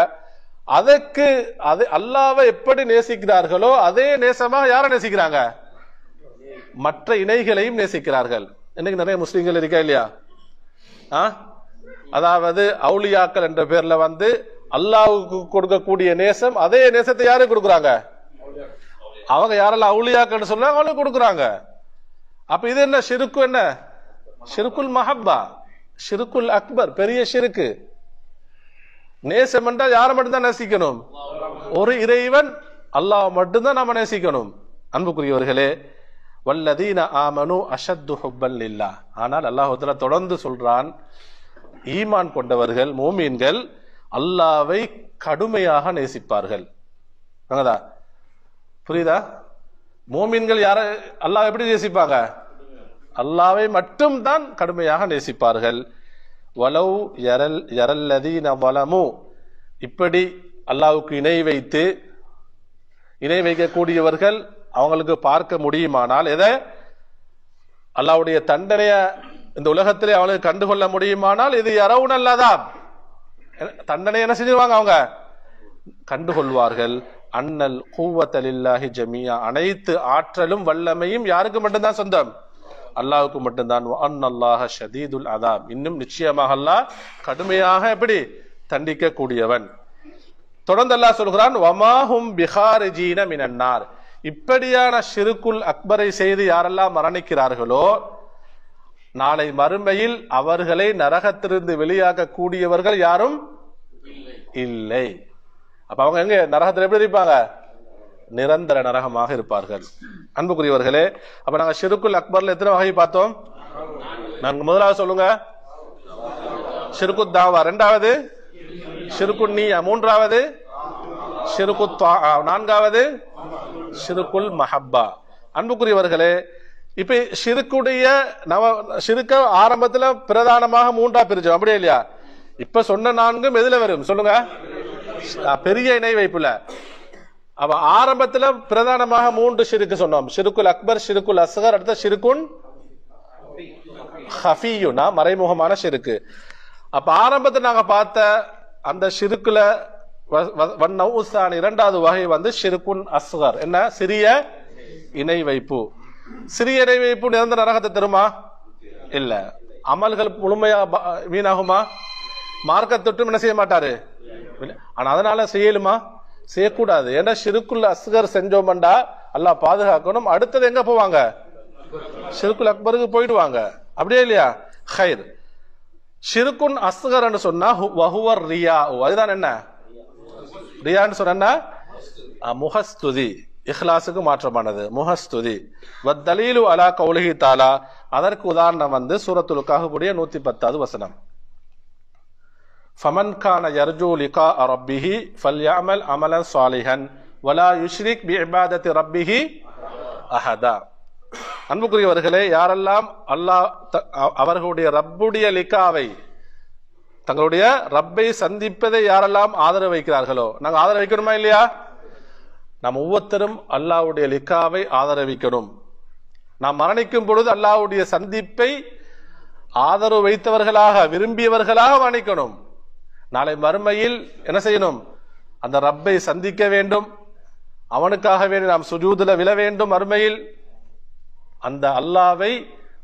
அதற்கு அது அல்லாஹ்வை எப்படி நேசிக்கிறார்களோ அதே நேசமாக யாரை நேசிக்கிறாங்க, மற்ற இணைகளையும் நேசிக்கிறார்கள். இன்னைக்கு நிறைய முஸ்லிம்கள் இருக்கா இல்லையா? அதாவது அவுலியாக்கள் என்ற பேர்ல அல்லாஹ்வுக்கு கொடுக்கக்கூடிய நேசம், அதே நேசத்தை யாருக்கு கொடுக்குறாங்க, அவங்க யாரெல்லாம் அவுலியாக்கள் சொல்றாங்க அவங்களுக்கு கொடுக்குறாங்க. அப்ப இது என்ன ஷிர்கு, என்ன ஷிர்குல் மஹப்பா, ஷிர்குல் அக்பர், பெரிய ஷிர்கு. நேசம் என்றால் யாரை மட்டும்தான் நேசிக்கணும், ஒரு இறைவன் அல்லாஹ் மட்டும்தான் நாம நேசிக்கணும். அன்புக்குரியவர்களே, வல்லதீன ஆமனு அஷத்து ஹுப்பன் லில்லாஹ். ஆனால் அல்லாஹ் தொடர்ந்து சொல்றான், ஈமான் கொண்டவர்கள் மூமீன்கள் அல்லாஹ்வை கடுமையாக நேசிப்பார்கள். புரியுதா? மூமீன்கள் யார அல்லாஹ் எப்படி நேசிப்பாங்க, அல்லாஹ்வை மட்டும் தான் கடுமையாக நேசிப்பார்கள். வலவ் யரல்லதீன வலமு, இப்படி அல்லாஹ்வுக்கு இணை வைக்கக்கூடியவர்கள் அவங்களுக்கு பார்க்க முடியுமானால், எதை அல்லாஹ்வுடைய தண்டனைய இந்த உலகத்திலே அவங்களுக்கு கண்டுகொள்ள முடியுமானால், இது யரவுன் அல்லாதான் தண்டனை என்ன செஞ்சிருவாங்க, அவங்க கண்டுகொள்வார்கள். அன்னல் குவத லில்லாஹி ஜமீஆ, அனைத்து ஆற்றலும் வல்லமையும் யாருக்கு மட்டும்தான் சொந்தம், அல்லாஹ்வுக்கு மட்டும்தான். அன்னல்லாஹ ஷதீதுல் அதாப், இன்னும் நிச்சயமாக அல்லாஹ் கடுமையாக எப்படி தண்டிக்க கூடியவன். தொடர்ந்து அல்லாஹ் சொல்கிறான், வமாஹும் பிஹாரிஜீன மினன்னார். இப்படியான ஷிர்குல் அக்பரை செய்து யாரெல்லாம் மரணிக்கிறார்களோ நாளை மறுமையில் அவர்களை நரகத்திலிருந்து வெளியாக்க கூடியவர்கள் யாரும் இல்லை. அப்ப அவங்க எங்க நரகத்தில் எப்படி இருப்பாங்க, நிரந்தர நரகமாக இருப்பார்கள். அன்புக்குரியவர்களே, அப்ப நாங்க ஷிர்குல் அக்பர்ல எத்தனை வகை பார்த்தோம்? நாங்க முதலாவது சொல்லுங்க, ஷிர்கு தாவா, இரண்டாவது ஷிர்கு நிய்யா, மூன்றாவது ஷிர்கு துஆ, நான்காவது ஷிர்குல் மஹப்பா. அன்புக்குரியவர்களே, இப்ப ஷிர்குடைய ஷிர்க ஆரம்பத்துல பிரதானமாக மூன்றா பிரிச்சோம், அப்படியே இல்லையா? இப்ப சொன்ன நான்கும் எதுல வரும் சொல்லுங்க, பெரிய இணை வைப்புல. அப்ப ஆரம்பத்துல பிரதானமாக மூன்று ஷிர்கு சொன்னோம், ஷிர்குல் அக்பர், ஷிர்குல் அஸ்கர், அடுத்த ஷிர்குன் ஹஃபியுனா மறைமுகமான ஷிர்கு. அப்ப ஆரம்பத்தில் நாங்க பார்த்த அந்த ஷிர்குல இரண்டாவது வகை ஷிர்குன் அஸ்கர், என்ன சிறிய இணை வைப்பு. சிறிய இணை வைப்பு நிரந்தர நரகத்தை தருமா? இல்ல. அமல்கள் முழுமையா வீணாகுமா? மார்க்கத்தொட்டும் என்ன செய்ய மாட்டாரு. ஆனா அதனால செய்யலுமா? செய்யக்கூடாது. ஏன்னா ஷிர்குல் அஸ்கர் செஞ்சோம்டா அல்லாஹ் பாதுகாக்கணும். அடுத்தது எங்க போவாங்க? ஷிர்குல் அக்பருக்கு போயிடுவாங்க, அப்படியே இல்லையா? ஹைர். ஷிர்குன் அஸ்கர் சொன்னா வஹுவர் ரியா, அதுதான் என்ன ரியான்னு சொன்னா முஹஸ்துதி, இஹ்லாஸுக்கு மாற்றமானது முஹஸ்துதி. வத்தலீலு அலா கௌலிஹி தஆலா, அதற்கு உதாரணம் சூரத்துல் கஹ்ஃபுடைய 110வது வசனம். ஃபமன் கான யர்ஜூ லிகா ரப்பிஹி ஃபல்யஅமல் அமலன் ஸாலிஹன் வலா யுஷ்ரிக் பிஇபாதத்தி ரப்பிஹி அஹதா. அன்புக்குரியவர்களே, யாரெல்லாம் அல்லாஹ் அவர்களுடைய ரப்புடைய லிகாவை, தங்களுடைய ரப்பை சந்திப்பதை யாரெல்லாம் ஆதரவு வைக்கிறார்களோ, நாங்க ஆதரவு வைக்கணுமா இல்லையா? நாம் ஒவ்வொருத்தரும் அல்லாஹ்வுடைய லிகாவை ஆதரவிக்கணும். நாம் மரணிக்கும் பொழுது அல்லாஹ்வுடைய சந்திப்பை ஆதரவு வைத்தவர்களாக, விரும்பியவர்களாக மரணிக்கணும். நாளை மறுமையில் என்ன செய்யணும்? அந்த ரப்பை சந்திக்க வேண்டும், அவனுக்காக வேண்டி நாம் சுஜூதுல விழ வேண்டும். மறுமையில் அந்த அல்லாஹ்வை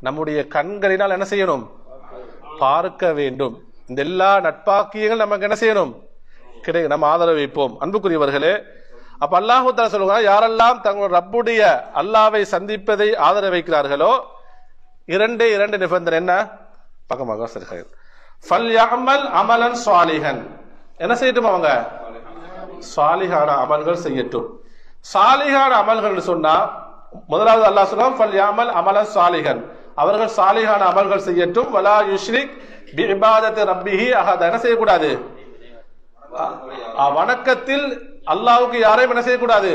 நம்முடைய கண்களினால் என்ன செய்யணும்? பார்க்க வேண்டும். இந்த எல்லா நட்பாக்கியங்கள் நமக்கு என்ன செய்யணும்? நம்ம ஆதரவு வைப்போம். அன்புக்குரியவர்களே, அப்ப அல்லாஹ் தஆலா சொல்லுங்க, யாரெல்லாம் தங்களுடைய ரப்புடைய அல்லாஹ்வை சந்திப்பதை ஆதரவு வைக்கிறார்களோ இரண்டு நிபந்தனை என்ன? பக்கமாக சரி. ஃபல்யஅமல் அமலன் சாலிஹன், என்ன செய்யட்டும் அவங்க? சாலிஹான அமல்கள் செய்யட்டும். சாலிஹான அமல்கள் சொன்னா முதலாவது அல்லாஹ் சொல்றான் ஃபல்யஅமல் அமலன் சாலிஹன், அவர்கள் சாலிஹான அமல்கள் செய்யட்டும். வலா யுஷ்ரிக் பிஇபாதத்தி ரப்பிஹி அஹத, என்ன செய்யக்கூடாது? வணக்கத்தில் அல்லாஹ்வுக்கு யாரையும் என்ன செய்யக்கூடாது?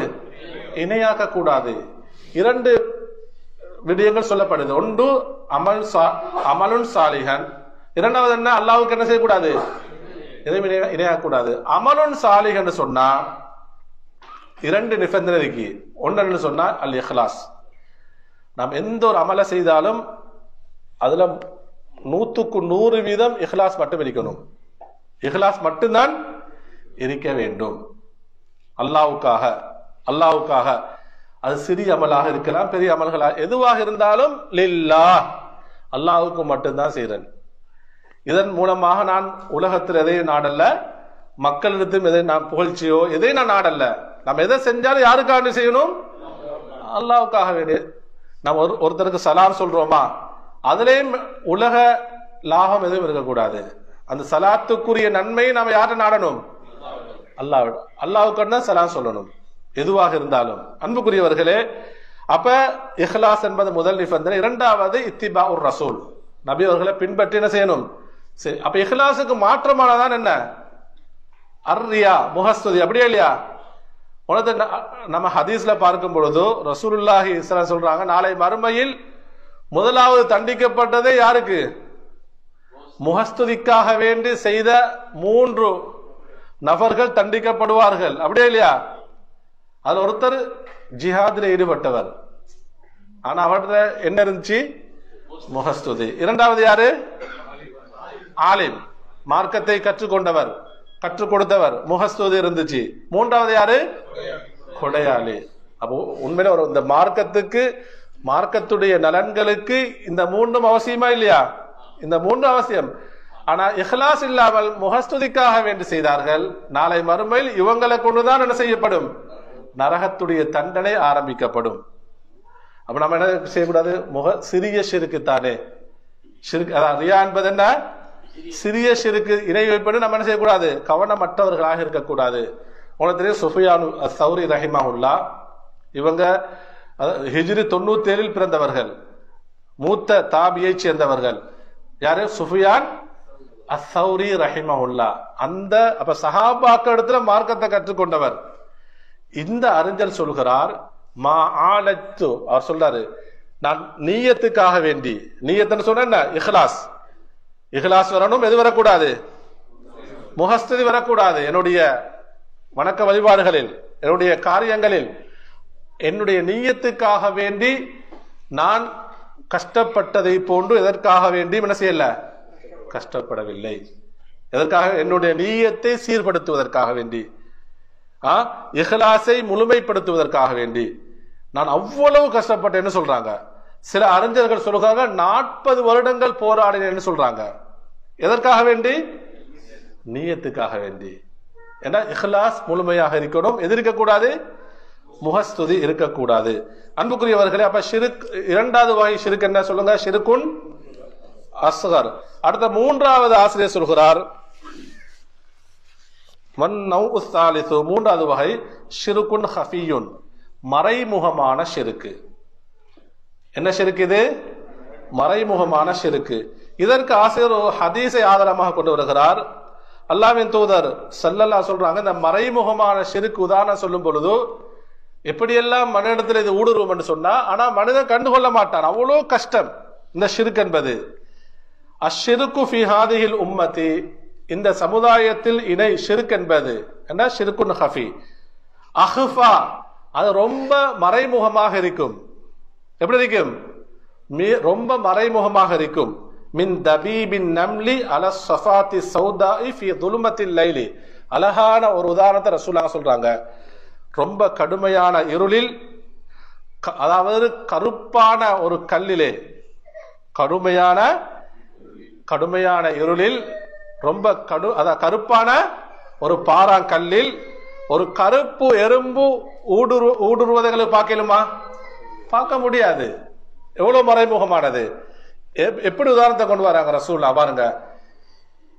இணையாக்க கூடாது. இரண்டு விடயங்கள் சொல்லப்படுது. ஒன்று அமலுன் சாலிஹன், இரண்டாவது என்ன? அல்லாஹ்வுக்கு என்ன செய்யக்கூடாது? எதையும் இணையாக்க கூடாது. அமலுன் சாலிஹன் சொன்னா இரண்டு நிபந்தனை இருக்கு. ஒன்னு சொன்னா அல் இஹ்லாஸ், நாம் எந்த ஒரு அமலை செய்தாலும் அதுல 100% இஹ்லாஸ் மட்டும் இருக்கணும். இஹ்லாஸ் மட்டும்தான் இருக்க வேண்டும். அல்லாஹ்வுக்காக. அது சிறிய அமலாக இருக்கலாம், பெரிய அமல்களாக எதுவாக இருந்தாலும் லில்லாஹ், அல்லாஹ்வுக்கு மட்டும்தான் செய்றேன். இதன் மூலமாக நான் உலகத்தில் எதையும் நாடல்ல, மக்களிடத்தும் எதை நான் புகழ்ச்சியோ எதையும் நான் நாடல்ல. நம்ம எதை செஞ்சாலும் யாருக்காக செய்யணும்? அல்லாஹ்வுக்காக வேண்டிய. நம்ம ஒருத்தருக்கு சலாம் சொல்றோமா, அதுலேயும் உலக லாபம் எதுவும் இருக்கக்கூடாது. அந்த சலாத்துக்குரிய நன்மையை நாம யார்ட்ட நாடணும்? அல்லாஹ்வுக்கு தான் சலாம் சொல்லணும் எதுவாக இருந்தாலும். அன்புக்குரியவர்களே, அப்ப இஹ்லாஸ் என்பது முதல் நிபந்தனை. இரண்டாவது இத்திபாஉர் ரசூல், நபி அவர்களை பின்பற்றி என்ன செய்யணும்? சரி, அப்ப இஹ்லாஸுக்கு மாற்றமானதான் என்ன? அர்ரியா, முஹஸ்துதி, அப்படியே இல்லையா? உனது நம்ம ஹதீஸ்ல பார்க்கும் பொழுது ரசூலுல்லாஹி ஸல்லல்லாஹு அலைஹி சொல்றாங்க, நாளை மறுமையில் முதலாவது தண்டிக்கப்பட்டதே யாருக்கு? முஹஸ்துதிக்காக வேண்டி செய்த 3 நபர்கள் தண்டிக்கப்படுவார்கள், அப்படியே இல்லையா? அதுல ஒருத்தர் ஜிஹாதில் ஈடுபட்டவர், ஆனா அவர்கிட்ட என்ன இருந்துச்சு? முஹஸ்துதி. இரண்டாவது யாரு? ஆலிம், மார்க்கத்தை கற்றுக்கொண்டவர், கற்றுக் கொடுத்தவர், முஹஸ்துதி இருந்துச்சு. மூன்றாவது யாரு? கொடையாளி. அப்போ உண்மையில ஒரு இந்த மார்க்கத்துடைய நலன்களுக்கு இந்த 3 அவசியமா இல்லையா? இந்த 3 அவசியம். ஆனா இஹ்லாஸ் இல்லாமல் முஹஸ்துதிக்காக வேண்டி செய்தார்கள், நாளை மறுமையில் இவங்களை கொண்டுதான் என்ன செய்யப்படும்? நரகத்துடைய தண்டனை ஆரம்பிக்கப்படும். அப்ப நம்ம என்ன செய்யக்கூடாது? சிறிய ஷிருக்கு தானே ஷிர்க், அதான் ரியா என்பது என்ன? சிறிய ஷிருக்கு, இணை வைப்பது. நம்ம என்ன செய்யக்கூடாது? கவனமற்றவர்களாக இருக்கக்கூடாது. உங்களுக்கு தெரியும் சுஃபியான் அஸ்-ஸௌரி ரஹிமஹுல்லாஹ், இவங்க ஹிஜ்ரி 97 பிறந்தவர்கள், மூத்த தாபியை சேர்ந்தவர்கள். யாரு? சுஃபியான் அஸ்-ஸௌரி ரஹிமஹுல்லாஹ். அந்த அப்ப சஹாபாக்கள் இடத்துல மார்க்கத்தை கற்றுக்கொண்டவர். இந்த அறிஞர் சொல்கிறார், மா ஆலத்து, அவர் சொல்றாரு, நான் நீயத்துக்காக வேண்டி, நீயத்துன்னு சொன்ன என்ன? இஹ்லாஸ். இஹ்லாஸ் வரணும். எது வரக்கூடாது? முஹஸ்துதி வரக்கூடாது. என்னுடைய வணக்க வழிபாடுகளில், என்னுடைய காரியங்களில் என்னுடைய நீயத்துக்காக வேண்டி நான் கஷ்டப்பட்டதை போன்று எதற்காக வேண்டி என்ன செய்யல? கஷ்டப்படவில்லை. எதற்காக? என்னுடைய நீயத்தை சீர்படுத்துவதற்காக வேண்டி, இஹ்லாஸை முழுமைப்படுத்துவதற்காக வேண்டி நான் அவ்வளவு கஷ்டப்பட்டேன்னு சொல்றாங்க. சில அறிஞர்கள் சொல்றாங்க 40 வருடங்கள் போராடினேன்னு சொல்றாங்க. எதற்காக வேண்டி? நீயத்துக்காக வேண்டி. ஏன்னா இஹ்லாஸ் முழுமையாக இருக்கணும். எது இருக்கக்கூடாது? முஹஸ்துதி இருக்கக்கூடாது. அன்புக்குரியவர்களே, அப்ப ஷிர்க், இரண்டாவது வகை ஷிர்க் என்ன சொல்லுங்க? ஷிர்குன் அஸ்கர். அடுத்த மூன்றாவது ஆசிரியர் சொல்கிறார், மூன்றாவது வகை ஷிர்குன் ஹஃபியுன், மறைமுகமான ஷிர்க்கு. என்ன ஷிர்க் இது? மறைமுகமான ஷிர்க்கு. இதற்கு ஆசிரியர் ஹதீஸை ஆதாரமாக கொண்டு வருகிறார். அல்லாஹ்வின் தூதர் ஸல்லல்லாஹு சொல்றாங்க, இந்த மறைமுகமான ஷிர்க் உதாரணம் சொல்லும் பொழுது எப்படியெல்லாம் மனிதத்தில் இது ஊடுருவும் என்று சொன்னா, ஆனா மனிதன் கண்டுகொள்ள மாட்டான், அவ்வளோ கஷ்டம் இந்த ஷிர்க் என்பது. அஷ்ஷிர்கு ஃபி ஹாதிஹில் உம்மதி, இந்த சமுதாயத்தில் இணை ஷிர்க் என்பது என்ன? ஷிர்குன் ஹஃபி. அஹ்ஃபா, அது ரொம்ப மறைமுகமாக இருக்கும். எப்படி இருக்கும்? ரொம்ப மறைமுகமாக இருக்கும். மின் தபீபின் நம்லி அல ஸஃபாத்தி ஸௌதாஇ ஃபி துலுமத்தில் லைலி. அழகான ஒரு உதாரணத்தை ரசூலுல்லாஹ் சொல்றாங்க. ரொம்ப கடுமையான இருளில், அதாவது கருப்பான ஒரு கல்லிலே, கடுமையான இருளில், ரொம்ப கருப்பான ஒரு பாறாங்கல்லில் ஒரு கருப்பு எறும்பு ஊடுருவதை பார்க்கலுமா? பார்க்க முடியாது. எவ்வளவு மறைமுகமானது. எப்படி உதாரணத்தை கொண்டு வராங்க ரசூலுல்லாஹ் பாருங்க.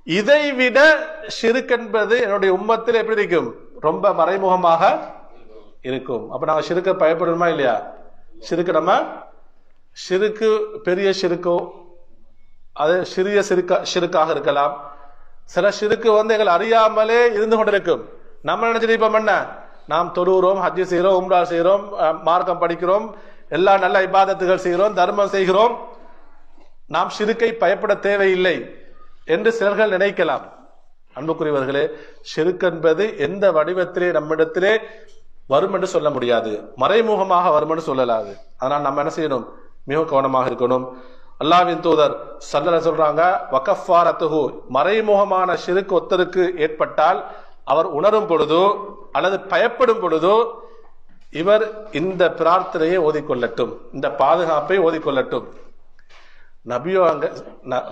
இதை விட ஷிர்க் என்பது என்னுடைய உம்மத்தில் எப்படி இருக்கும்? ரொம்ப மறைமுகமாக இருக்கும். அப்ப நாங்க ஷிர்க்க பயப்படணுமா இல்லையா? ஷிர்க்கு பெரிய ஷிர்க்கோ, அது சிறிய ஷிர்க்காக இருக்கலாம். சில ஷிர்க்கு எங்களை அறியாமலே இருந்து கொண்டிருக்கும். நம்ம நினைச்சிருப்போம் என்ன, நாம் தொழுகிறோம், ஹஜ் செய்கிறோம், உம்ரா செய்கிறோம், மார்க்கம் படிக்கிறோம், எல்லா நல்ல இபாதத்துகள் செய்கிறோம், தர்மம் செய்கிறோம், நாம் ஷிர்க்கை பயப்பட தேவையில்லை என்று சிலர்கள் நினைக்கலாம். அன்புக்குரியவர்களே, ஷிர்க் என்பது எந்த வடிவத்திலே நம்மிடத்திலே வரும் என்று சொல்ல முடியாது, மறைமுகமாக வரும் என்று சொல்லலாது. அதனால் நம்ம என்ன செய்யணும்? மிக கவனமாக இருக்கணும். அல்லாஹ்வின் தூதர் ஸல்லல்லாஹு அலைஹி சொல்றாங்க, வகஃபாரத்துஹு, மறைமுகமான ஷிர்க் ஒருத்தருக்கு ஏற்பட்டால் அவர் உணரும் பொழுதோ அல்லது பயப்படும் பொழுதோ இவர் இந்த பிரார்த்தனையை ஓதிக்கொள்ளட்டும், இந்த பாதுகாப்பை ஓதிக்கொள்ளட்டும். நபியோ அங்க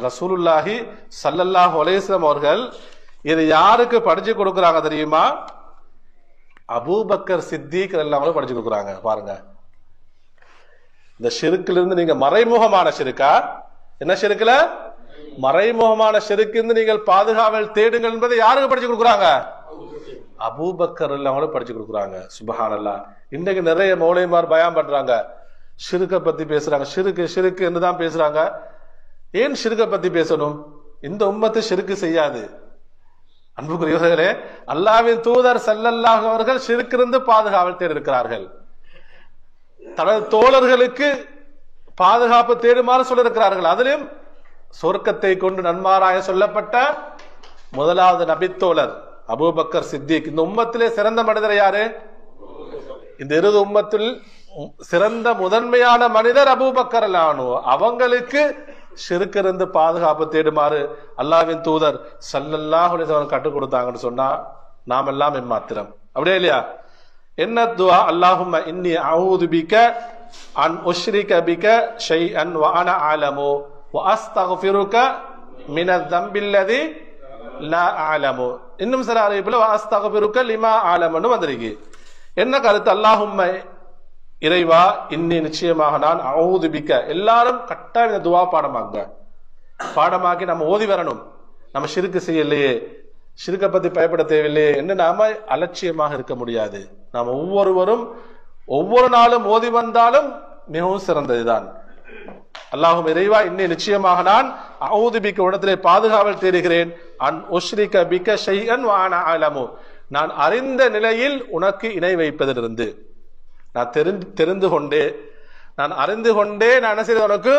ரசூலுல்லாஹி ஸல்லல்லாஹு அலைஹி வஸல்லம் அவர்கள் இது யாருக்கு படிச்சு கொடுக்குறாங்க தெரியுமா? அபூபக்கர் சித்திக் எல்லாம் படிச்சு கொடுக்குறாங்க. பாருங்க, இந்த ஷிர்க்ல இருந்து நீங்க மறைமுகமான ஷிர்கா, என்ன ஷிர்க்ல மறைமுகமான ஷிர்க்கிலிருந்து நீங்கள் பாதுகாவல் தேடுங்கள் என்பதை யாருக்கு படிச்சு கொடுக்குறாங்க? அபூபக்கர் எல்லாம் படிச்சு கொடுக்குறாங்க. சுப்ஹானல்லாஹ். இன்றைக்கு நிறைய மௌலைமார் பயான் பண்றாங்க, ஷிர்கை பத்தி பேசுறாங்க, ஷிர்க்கு என்றுதான் பேசுறாங்க. ஏன் ஷிர்கை பத்தி பேசணும்? இந்த உம்மத்து ஷிர்க்கு செய்யாது. அன்புக்குரியவர்களே, அல்லாஹ்வின் தூதர் ஸல்லல்லாஹு அவர்கள் ஷிர்க்கிலிருந்து பாதுகாவல் தேடி இருக்கிறார்கள். தனது தோழர்களுக்கு பாதுகாப்பு தேடுமாறு சொல்லியிருக்கிறார்கள். அதிலும் சொர்க்கத்தை கொண்டு நன்மாராய சொல்லப்பட்ட முதலாவது நபித்தோழர் அபூபக்கர் சித்திக். இந்த உம்மத்திலே சிறந்த மனிதர் யாரு? இந்த இரு உம்மத்தில் சிறந்த முதன்மையான மனிதர் அபூபக்கர் அல்லாஹு. அவங்களுக்கு ஷிர்க்கிலிருந்து பாதுகாப்பு தேடுமாறு அல்லாஹ்வின் தூதர் ஸல்லல்லாஹு அலைஹி வஸல்லம் கற்றுக் கொடுத்தாங்கன்னு சொன்னா நாம் எல்லாம் எம்மாத்திரம். அப்படியே இல்லையா? என்ன துஆ? அல்லாஹும்ம இன்னி அஊது பிக அன் உஷ்ரிக பிக ஷைஅன் வ அன அலமு வ அஸ்தக்ஃபிருக மினல் தம்பில்லதி லா அலமு. இன்னும் சில அறிவிப்புல வ அஸ்தக்ஃபிருக லிமா அலமுன்னு வந்திருக்கு. என்ன கருத்து? அல்லாஹும்ம, இறைவா, இன்னி நிச்சயமாக நான், அஊது பிக, எல்லாரும் கட்டாயம் இந்த துஆ பாடமாக்கி நம்ம ஓதி வரணும். நம்ம ஷிர்க் செய்யலையே, ஷிர்கை பத்தி பயப்பட தேவையில்லையே என்று நாம அலட்சியமாக இருக்க முடியாது. நாம் ஒவ்வொருவரும் ஒவ்வொரு நாளும் ஓதி வந்தாலும் மிகவும் சிறந்ததுதான். அல்லாஹும், இறைவா, இன்னி நிச்சயமாக நான் அஊது பிக, இடத்திலே பாதுகாவல் தேடுகிறேன், அன் உஷ்ரிக பிக ஷைஅன் வ அன அலமு, நான் அறிந்த நிலையில் உனக்கு இணை வைப்பதிலிருந்து, நான் தெரிந்து கொண்டே, நான் அறிந்து கொண்டே நான் என்ன செய்த உனக்கு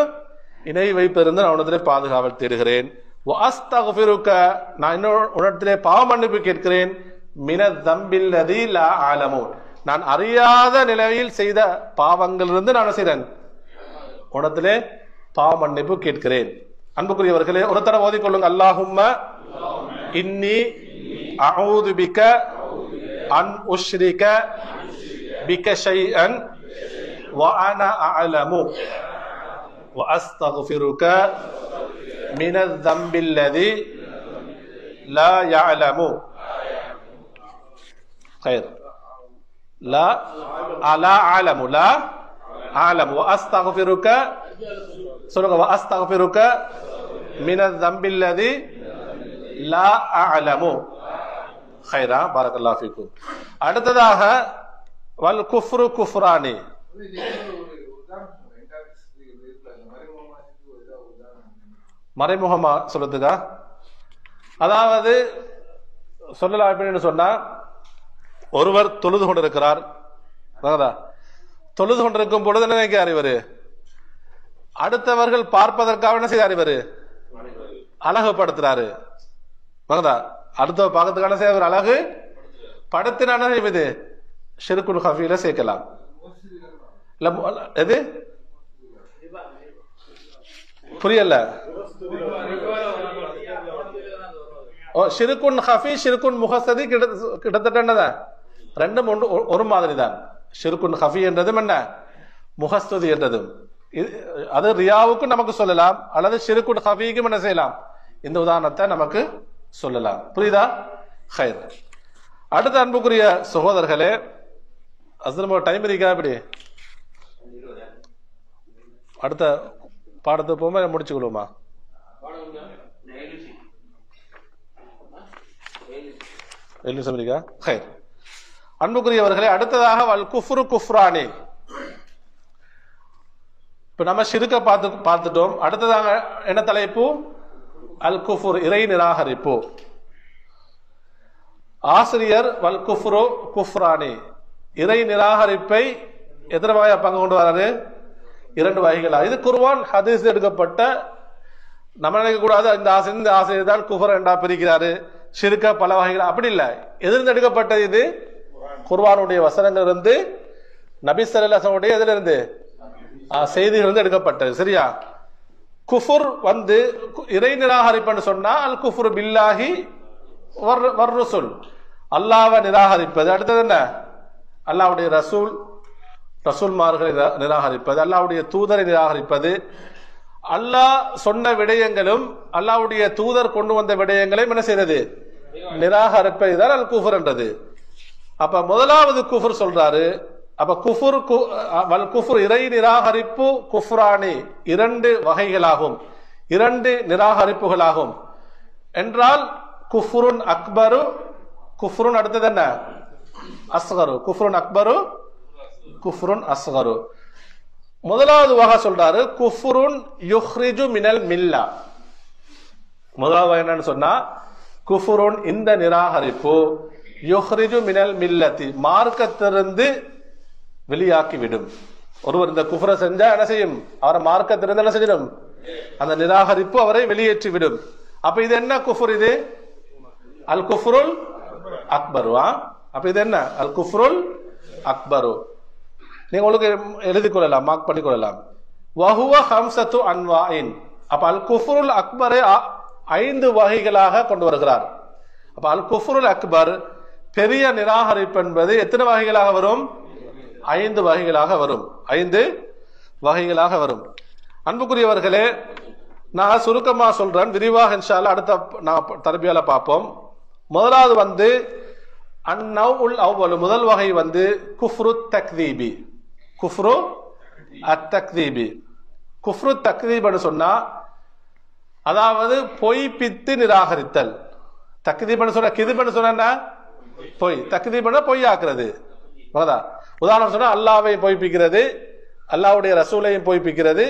இணை வைப்பதிலிருந்து நான் உனத்திலே பாதுகாவல் தேடுகிறேன். வஅஸ்தக்ஃபிருக, நான் உன்னிடத்திலே பாவ மன்னிப்பு கேட்கிறேன், மினத் தம்பில்லதி லா அலமு, நான் அறியாத நிலையில் செய்த பாவங்களிலிருந்து நான் செய்தேன் உனத்திலே பாவ மன்னிப்பு கேட்கிறேன். அன்புக்குரியவர்களே, ஒரு தடவை ஓதிக்கொள்ளுங்க. அல்லாஹும்ம இன்னி அஊது பிக அன் உஷ்ரிக பிக ஷைஅன் வ அன அலமு வ அஸ்தக்ஃபிருக மினல் தம்பில்லதி லா யஅலமு. خير لا لا أعلم لا أعلم وأستغفرك وأستغفرك من الذنب الذي لا أعلم. خيرا بارك الله فيكم. அடுத்ததாக வல் குஃப்ரு குஃப்ரானி. மறைமுகமா சொல்றதுக்கா? அதாவது சொல்லலாம் அப்படின்னு சொன்னா, ஒருவர் தொழுது கொண்டிருக்கிறார், தொழுது கொண்டிருக்கும் பொழுது என்ன நினைக்கிறார்? இவரு அடுத்தவர்கள் பார்ப்பதற்காக என்ன செய்தார்? இவரு அழகுபடுத்துறாரு. அடுத்த பார்க்கறதுக்கான செய்ய அழகு படுத்தினான இது ஷிர்குல் ஹஃபீல சேர்க்கலாம். எது புரியல? ஷிர்குன் ஹஃபி, ஷிர்குன் முஹஸ்ஸதி கிட்டத்தட்ட என்னதான் ரெண்டும் ஒரு மாதிரி தான். ஷிர்குன் ஹஃபி என்றதும் என்ன, முஹஸ்ஸதி என்றதும், அது ரியாவுக்கும் நமக்கு சொல்லலாம், அல்லது ஷிர்குன் ஹஃபிக்கும் என்ன செய்யலாம், இந்த உதாரணத்தை நமக்கு சொல்லலாம். புரியுதா? ஹைர். அடுத்த அன்புக்குரிய சகோதரர்களே, அஸ்லம் டைம் இருக்கா? இப்படி அடுத்த பாடத்தை போகும்போது முடிச்சுக்கொள்ளுமா? அன்புக்குரியவர்களே, அடுத்ததாக வல் குஃப்ரு குஃப்ரானி. இப்ப நம்ம ஷிர்க பார்த்துட்டோம். அடுத்ததாக என்ன தலைப்பு? அல் குஃபுர், இறை நிராகரிப்பு. ஆசிரியர் வல் குஃப்ரு குஃப்ரானி, இறை நிராகரிப்பை எத்தனை வகையா பங்கு கொண்டு வராரு? 2 வகைகளா. இது குர்ஆன் ஹதீஸ் எடுக்கப்பட்ட, நம்ம நினைக்க கூடாது இந்த ஆசிரியர் தான் குஃபர் என்றா பிரிக்கிறாரு, ஷிர்க பல வகைகள், அப்படி இல்லை. எதிர்ந்து எடுக்கப்பட்டது இது குர்ஆனுடைய வசனங்கள் இருந்து, நபி ஸல்லல்லாஹு அலைஹி வஸல்லம் எதிலிருந்து? செய்திகள் எடுக்கப்பட்டது. சரியா? குஃபுர் இறை நிராகரிப்புன்னு சொன்னா அல் குஃப்ரு பில்லாஹி வர் ரசூல், அல்லாஹ்வை நிராகரிப்பது. அடுத்தது என்ன? அல்லாஹ்வுடைய ரசூல்மார்களை நிராகரிப்பது, அல்லாஹ்வுடைய தூதரை நிராகரிப்பது. அல்லாஹ் சொன்ன விடயங்களும் அல்லாஹ்வுடைய தூதர் கொண்டு வந்த விடயங்களையும் என்ன செய்யறது? நிராகரிப்பது தான் அல் குஃபர் என்றது. அப்ப முதலாவது குஃபர் சொல்றாரு. அப்ப குஃபுர் இறை நிராகரிப்பு குஃப்ரானி 2 வகைகளாகும், 2 நிராகரிப்புகளாகும் என்றால் குஃப்ருன் அக்பரு, குஃப்ருன் அடுத்தது என்ன? அஸ்கரு. குஃப்ருன் அக்பரு, குஃப்ருன் அஸ்கரு. முதலாவது வகை சொல்றாரு குஃப்ருன் யுஹ்ரிஜு மினல் மில்லா. முதலாவது வகை என்னன்னு சொன்னா குஃப்ருன் இந்த நிராகரிப்பு யுஹ்ரிஜு மினல் மில்லத்தி, மார்க்கத்திலிருந்து வெளியாக்கிவிடும். ஒருவர் இந்த குஃப்ரை செஞ்சா என்ன செய்யும்? அவரை மார்க்கத்திலிருந்து என்ன செய்யும்? அந்த நிராகரிப்பு அவரை வெளியேற்றிவிடும். அப்ப இது என்ன குஃபுர்? இது அல் குஃப்ருல் அக்பரு. அப்ப இது என்ன? அல் குஃப்ருல் அக்பரு. நீங்க உங்களுக்கு எழுதிக் கொள்ளலாம், மார்க் பண்ணிக் கொள்ளலாம். வஹுவ ஹம்சத்து அன்வாயின். அப்ப அல் குஃப்ருல் அக்பரை 5 வகைகளாக கொண்டு வருகிறார். அப்ப அல் குஃப்ருல் அக்பர் பெரிய நிராகரிப்பு என்பது எத்தனை வகைகளாக வரும்? 5 வகைகளாக வரும். 5 வகைகளாக வரும். அன்புக்குரியவர்களே, நான் சுருக்கமா சொல்றேன், விரிவாக இன்ஷா அல்லாஹ் அடுத்த தர்பியால பார்ப்போம். முதலாவது அந்நவ்உல் அவ்வல், முதல் வகை குஃப்ரு தக்தீபி. குஃப்ரு அத்தக்தீபி. குஃப்ரு தக்தீப்னு சொன்னா அதாவது பொய்ப்பித்து நிராகரித்தல். தக்தீப்னு சொன்னா, கிதுப்னு சொன்னா பொய், தக்தீப்னா பொய்யாக்குறது. உதாரணம் சொன்னா அல்லாஹ்வையும் பொய்ப்பிக்கிறது, அல்லாஹ்வுடைய ரசூலையும் பொய்ப்பிக்கிறது.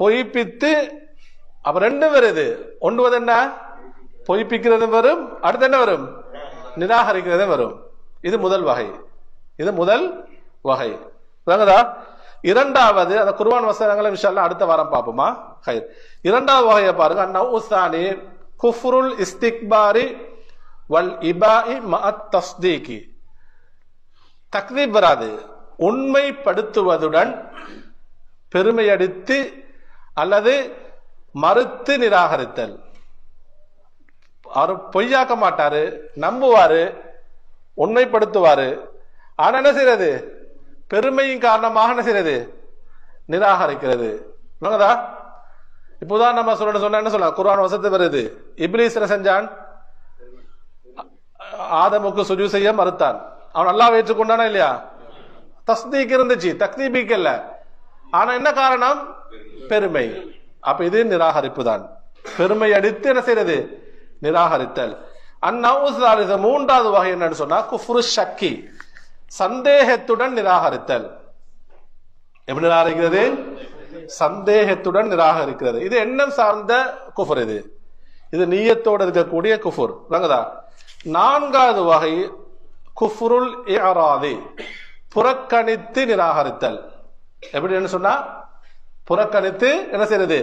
பொய்ப்பித்து அப்ப 2 வருது. ஒன்று என்ன? பொய்ப்பிக்கிறது வரும், அடுத்து என்ன வரும்? நிராகரிக்கிறது வரும். இது முதல் வகை. இது முதல் வகை. இரண்டாவது, அந்த குர்ஆன் வசனங்களை இன்ஷா அல்லாஹ் அடுத்த வாரம் பார்ப்போமா? இரண்டாவது வகையை பாருங்க. அந்நவ்உஸ்தானி குஃப்ருல் இஸ்திக்பாரி வல் இபாஇ மஅத் தஸ்தீகி. தக்தீப் வராது, உண்மைப்படுத்துவதுடன் பெருமையடித்து அல்லது மறுத்து நிராகரித்தல். அவர் பொய்யாக்க மாட்டாரு, நம்புவாரு, உண்மைப்படுத்துவாரு. ஆனா என்ன செய்யறது? பெருமையின் காரணமாக என்ன செய்யறது? நிராகரிக்கிறது. இப்போதான் நம்ம சொன்ன என்ன சொல்ல, குர்ஆன் வசனத்து வருது, இப்லீஸ் என்ன செஞ்சான்? ஆதமுக்கு சுஜூத் செய்ய மறுத்தான். அவன் அல்லாஹ்வை ஏற்றுக்கொண்டானா இல்லையா? தஸ்தீக் இருந்துச்சு, தக்தீபிக் இல்ல. ஆனா என்ன காரணம்? பெருமை. அப்ப இது நிராகரிப்பு தான். பெருமை அடித்து என்ன செய்யறது? நிராகரித்தல். அந்நவ்உஸ்தாலிஸ, மூன்றாவது வகை என்னன்னு சொன்னா குஃப்ரு ஷக்கி, சந்தேகத்துடன் நிராகரித்தல். எப்படி நிராகரிக்கிறது? சந்தேகத்துடன் நிராகரிக்கிறது. இது எண்ணம் சார்ந்த குஃபர். இது நிய்யத்தோடு இருக்கக்கூடிய குஃபர். நான்காவது வகை குஃப்ருல் இஅராதி, புறக்கணித்து நிராகரித்தல். எப்படி சொன்னா புறக்கணித்து என்ன செய்யறது?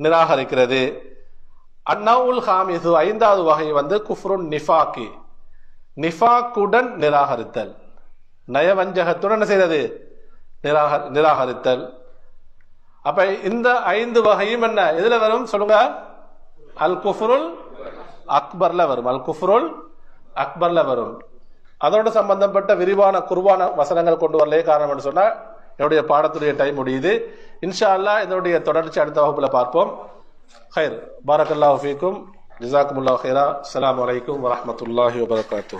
நிராகரிக்கிறது. அந்நவ்உல் ஹாமிசு, ஐந்தாவது வகை குஃப்ருன் நிஃபாக்கி, நிஃபாக்குடன் நிராகரித்தல். நயவஞ்சகத்துடன் என்ன செய்யறது? நிராகரித்தல். அப்ப இந்த 5 வகையும் என்ன எதுல வரும் சொல்லுங்க? அல் குஃப்ருல் அக்பர்ல வரும். அல் குஃப்ருல் அக்பர்ல வரும். அதோட சம்பந்தப்பட்ட விரிவான குர்ஆன் வசனங்கள் கொண்டு வரலே காரணம் சொன்னா என்னுடைய பாடத்துடைய டைம் முடியுது. இன்ஷா அல்லாஹ் இதனுடைய தொடர்ச்சி அடுத்த வகுப்புல பார்ப்போம். خير بارك الله فيكم جزاكم الله خيرا. السلام عليكم ورحمة الله وبركاته.